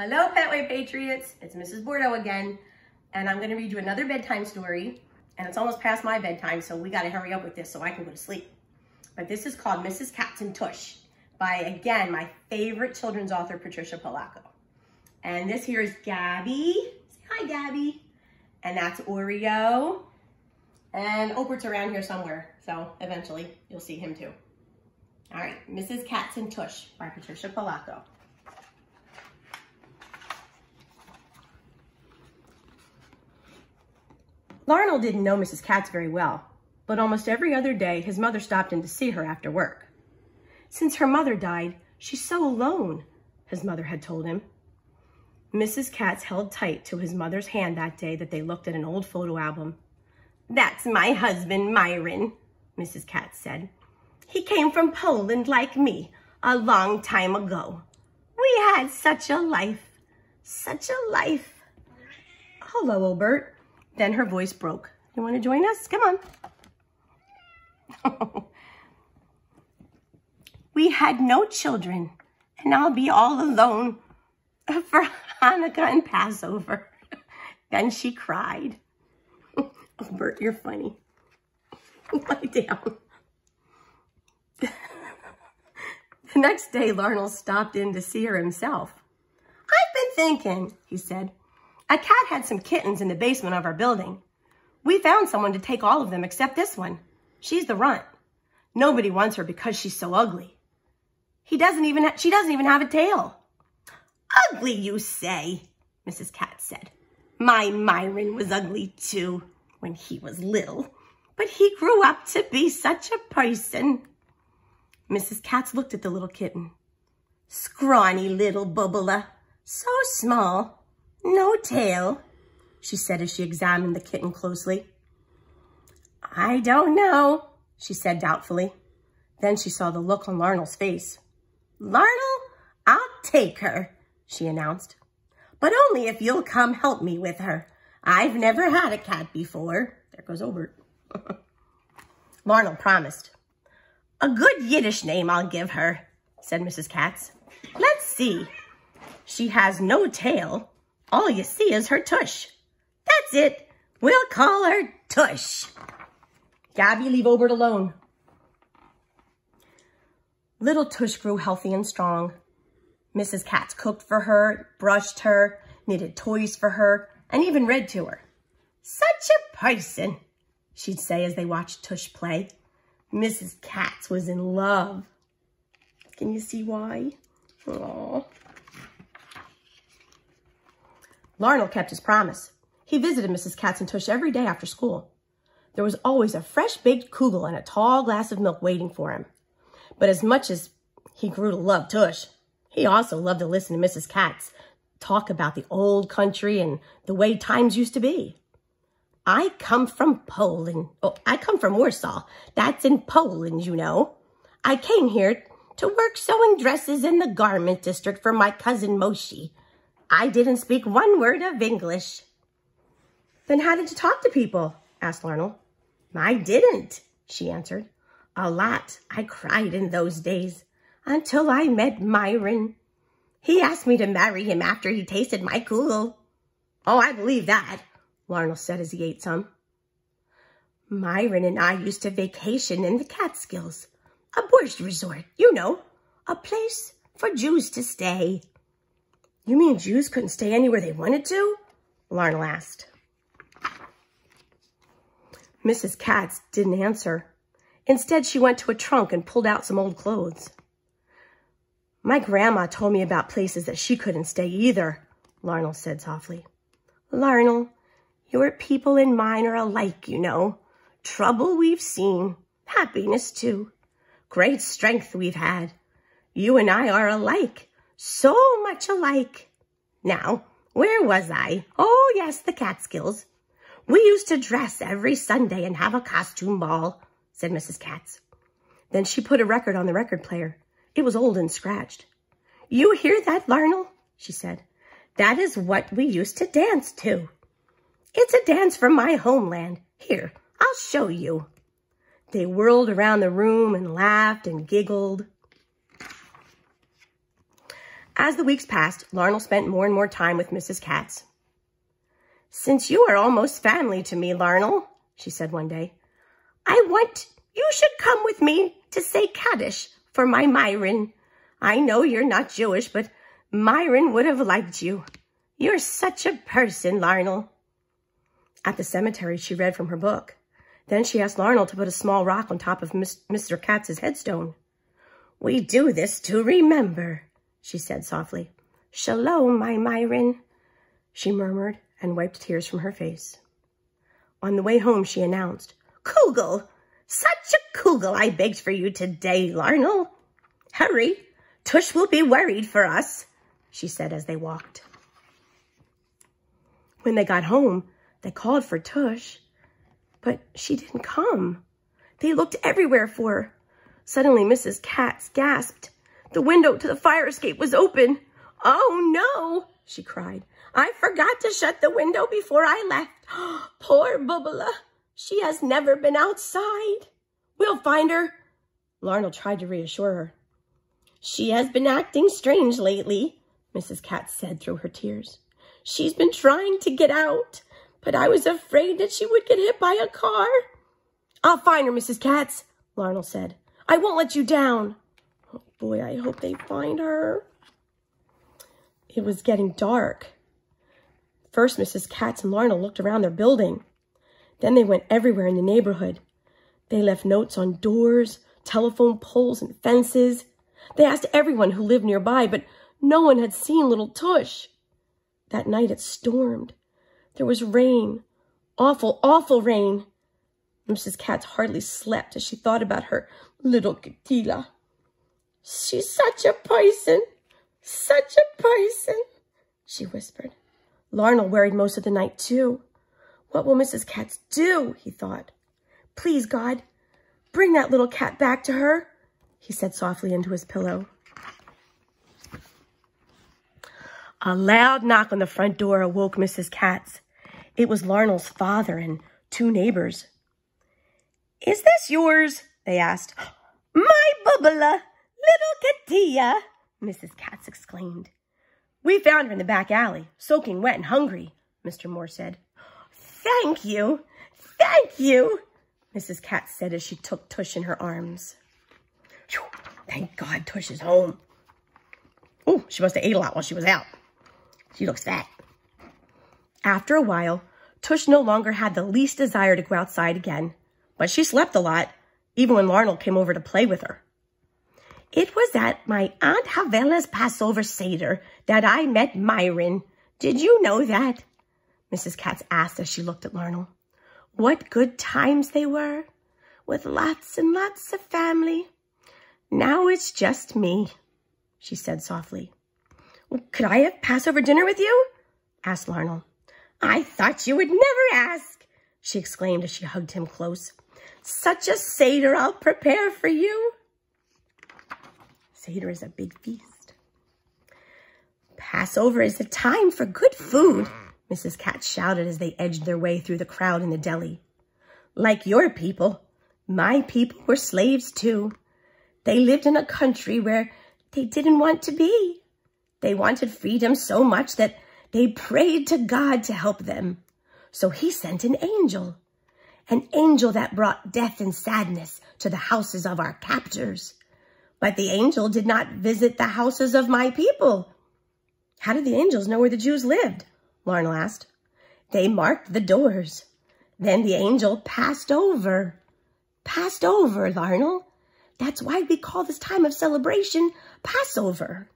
Hello, Petway Patriots. It's Mrs. Bordo again, and I'm going to read you another bedtime story, and it's almost past my bedtime, so we got to hurry up with this so I can go to sleep. But this is called Mrs. Katz and Tush by, again, my favorite children's author, Patricia Polacco. And this here is Gabby. Say hi, Gabby. And that's Oreo. And Obert's around here somewhere, so eventually you'll see him too. All right, Mrs. Katz and Tush by Patricia Polacco. Larnell didn't know Mrs. Katz very well, but almost every other day his mother stopped in to see her after work. Since her mother died, she's so alone, his mother had told him. Mrs. Katz held tight to his mother's hand that day that they looked at an old photo album. "That's my husband, Myron," Mrs. Katz said. "He came from Poland like me a long time ago. We had such a life, such a life." "Hello, Obert." Then her voice broke. "You want to join us? Come on." "We had no children, and I'll be all alone for Hanukkah and Passover." Then she cried. "Obert, you're funny. Lie down." The next day, Larnell stopped in to see her himself. "I've been thinking," he said. "A cat had some kittens in the basement of our building. We found someone to take all of them except this one. She's the runt. Nobody wants her because she's so ugly. She doesn't even have a tail." "Ugly, you say?" Mrs. Katz said. "My Myron was ugly too when he was little, but he grew up to be such a person." Mrs. Katz looked at the little kitten. "Scrawny little bubbler, so small. No tail," she said as she examined the kitten closely. "I don't know," she said doubtfully. Then she saw the look on Larnell's face. "Larnell, I'll take her," she announced. "But only if you'll come help me with her. I've never had a cat before." There goes Obert. Larnell promised. "A good Yiddish name I'll give her," said Mrs. Katz. "Let's see. She has no tail. All you see is her tush. That's it. We'll call her Tush." "Gabby, leave Obert alone." Little Tush grew healthy and strong. Mrs. Katz cooked for her, brushed her, knitted toys for her, and even read to her. "Such a person," she'd say as they watched Tush play. Mrs. Katz was in love. Can you see why? Aww. Larnell kept his promise. He visited Mrs. Katz and Tush every day after school. There was always a fresh-baked kugel and a tall glass of milk waiting for him. But as much as he grew to love Tush, he also loved to listen to Mrs. Katz talk about the old country and the way times used to be. "I come from Poland. Oh, I come from Warsaw. That's in Poland, you know. I came here to work sewing dresses in the garment district for my cousin Moshe. I didn't speak one word of English." "Then how did you talk to people?" asked Larnell. "I didn't," she answered. "A lot. I cried in those days until I met Myron. He asked me to marry him after he tasted my kugel." "Oh, I believe that," Larnell said as he ate some. "Myron and I used to vacation in the Catskills, a borscht resort, you know, a place for Jews to stay." "You mean Jews couldn't stay anywhere they wanted to?" Larnell asked. Mrs. Katz didn't answer. Instead, she went to a trunk and pulled out some old clothes. "My grandma told me about places that she couldn't stay either," Larnell said softly. "Larnell, your people and mine are alike, you know. Trouble we've seen, happiness too. Great strength we've had. You and I are alike, so much alike. Now, where was I? Oh, yes, the Catskills. We used to dress every Sunday and have a costume ball," said Mrs. Katz. Then she put a record on the record player. It was old and scratched. "You hear that, Larnell?" she said. "That is what we used to dance to. It's a dance from my homeland. Here, I'll show you." They whirled around the room and laughed and giggled. As the weeks passed, Larnell spent more and more time with Mrs. Katz. "Since you are almost family to me, Larnell," she said one day, "I want you should come with me to say Kaddish for my Myron. I know you're not Jewish, but Myron would have liked you. You're such a person, Larnell." At the cemetery, she read from her book. Then she asked Larnell to put a small rock on top of Mr. Katz's headstone. "We do this to remember," she said softly. "Shalom, my Myron," she murmured and wiped tears from her face. On the way home, she announced, "Kugel! Such a kugel I baked for you today, Larnell. Hurry, Tush will be worried for us," she said as they walked. When they got home, they called for Tush, but she didn't come. They looked everywhere for her. Suddenly, Mrs. Katz gasped. The window to the fire escape was open. "Oh, no," she cried. "I forgot to shut the window before I left. Poor Bubala. She has never been outside." "We'll find her," Larnell tried to reassure her. "She has been acting strange lately," Mrs. Katz said through her tears. "She's been trying to get out, but I was afraid that she would get hit by a car." "I'll find her, Mrs. Katz," Larnell said. "I won't let you down." Oh boy, I hope they find her. It was getting dark. First, Mrs. Katz and Larnell looked around their building. Then they went everywhere in the neighborhood. They left notes on doors, telephone poles, and fences. They asked everyone who lived nearby, but no one had seen little Tush. That night it stormed. There was rain, awful, awful rain. Mrs. Katz hardly slept as she thought about her little Katila. "She's such a person, such a person," she whispered. Larnell worried most of the night, too. What will Mrs. Katz do, he thought. "Please, God, bring that little cat back to her," he said softly into his pillow. A loud knock on the front door awoke Mrs. Katz. It was Larnell's father and two neighbors. "Is this yours?" they asked. "My Bubala, little Katia," Mrs. Katz exclaimed. "We found her in the back alley, soaking wet and hungry," Mr. Moore said. Thank you, Mrs. Katz said as she took Tush in her arms. "Whew, thank God Tush is home." "Oh, she must have ate a lot while she was out. She looks fat." After a while, Tush no longer had the least desire to go outside again, but she slept a lot, even when Larnell came over to play with her. "It was at my Aunt Havela's Passover Seder that I met Myron. Did you know that?" Mrs. Katz asked as she looked at Larnell. "What good times they were, with lots and lots of family. Now it's just me," she said softly. "Could I have Passover dinner with you?" asked Larnell. "I thought you would never ask," she exclaimed as she hugged him close. "Such a Seder I'll prepare for you." Seder is a big feast. "Passover is a time for good food," Mrs. Katz shouted as they edged their way through the crowd in the deli. "Like your people, my people were slaves too. They lived in a country where they didn't want to be. They wanted freedom so much that they prayed to God to help them. So he sent an angel that brought death and sadness to the houses of our captors. But the angel did not visit the houses of my people." "How did the angels know where the Jews lived?" Larnell asked. "They marked the doors. Then the angel passed over. Passed over, Larnell. That's why we call this time of celebration Passover."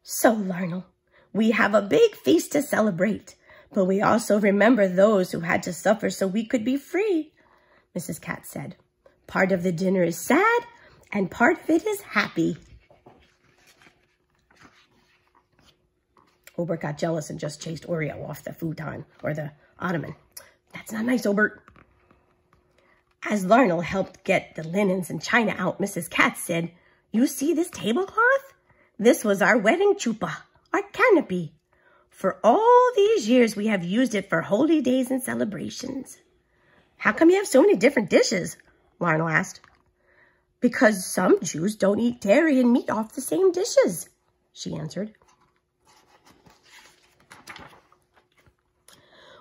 "So, Larnell, we have a big feast to celebrate, but we also remember those who had to suffer so we could be free," Mrs. Katz said. "Part of the dinner is sad, and part of it is happy." Obert got jealous and just chased Oreo off the futon, or the ottoman. "That's not nice, Obert." As Larnell helped get the linens and china out, Mrs. Katz said, "You see this tablecloth? This was our wedding chuppah, our canopy. For all these years, we have used it for holy days and celebrations." "How come you have so many different dishes?" Larnell asked. "Because some Jews don't eat dairy and meat off the same dishes," she answered.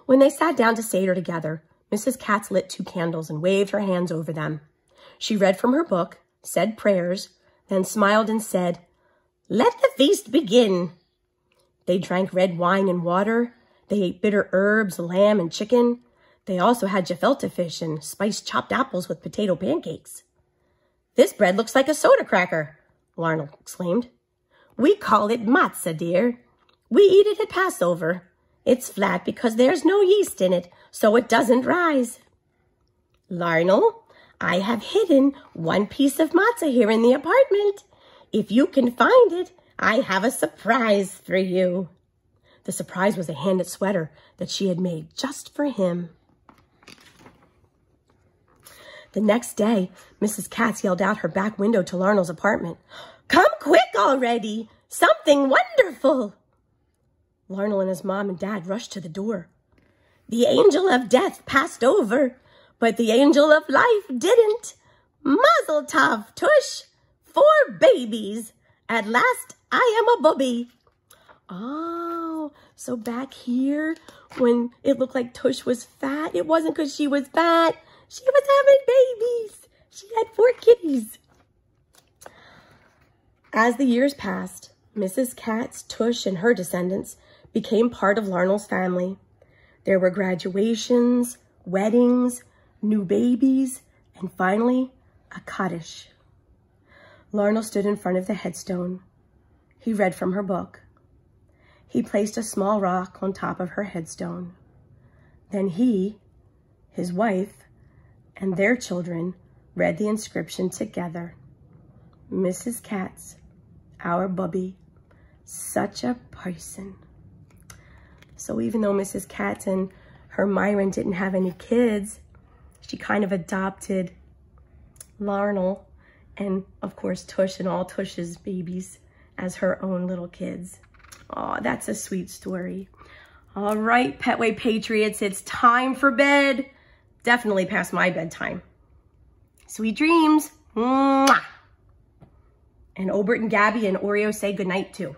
When they sat down to Seder together, Mrs. Katz lit 2 candles and waved her hands over them. She read from her book, said prayers, then smiled and said, "Let the feast begin." They drank red wine and water. They ate bitter herbs, lamb, and chicken. They also had gefilte fish and spiced chopped apples with potato pancakes. "This bread looks like a soda cracker," Larnell exclaimed. "We call it matzah, dear. We eat it at Passover. It's flat because there's no yeast in it, so it doesn't rise." "Larnell, I have hidden 1 piece of matzah here in the apartment. If you can find it, I have a surprise for you." The surprise was a hand-knit sweater that she had made just for him. The next day, Mrs. Katz yelled out her back window to Larnell's apartment, "Come quick already! Something wonderful!" Larnell and his mom and dad rushed to the door. "The angel of death passed over, but the angel of life didn't. Mazel tov, Tush! 4 babies! At last, I am a bubby." Oh, so back here, when it looked like Tush was fat, it wasn't because she was fat. She was having babies. She had 4 kitties. As the years passed, Mrs. Katz, Tush, and her descendants became part of Larnell's family. There were graduations, weddings, new babies, and finally, a Kaddish. Larnell stood in front of the headstone. He read from her book. He placed a small rock on top of her headstone. Then he, his wife, and their children read the inscription together. "Mrs. Katz, our bubby, such a person." So even though Mrs. Katz and her Myron didn't have any kids, she kind of adopted Larnell and, of course, Tush and all Tush's babies as her own little kids. Oh, that's a sweet story. All right, Petway Patriots, it's time for bed. Definitely past my bedtime. Sweet dreams. Mwah! And Obert and Gabby and Oreo say goodnight, too.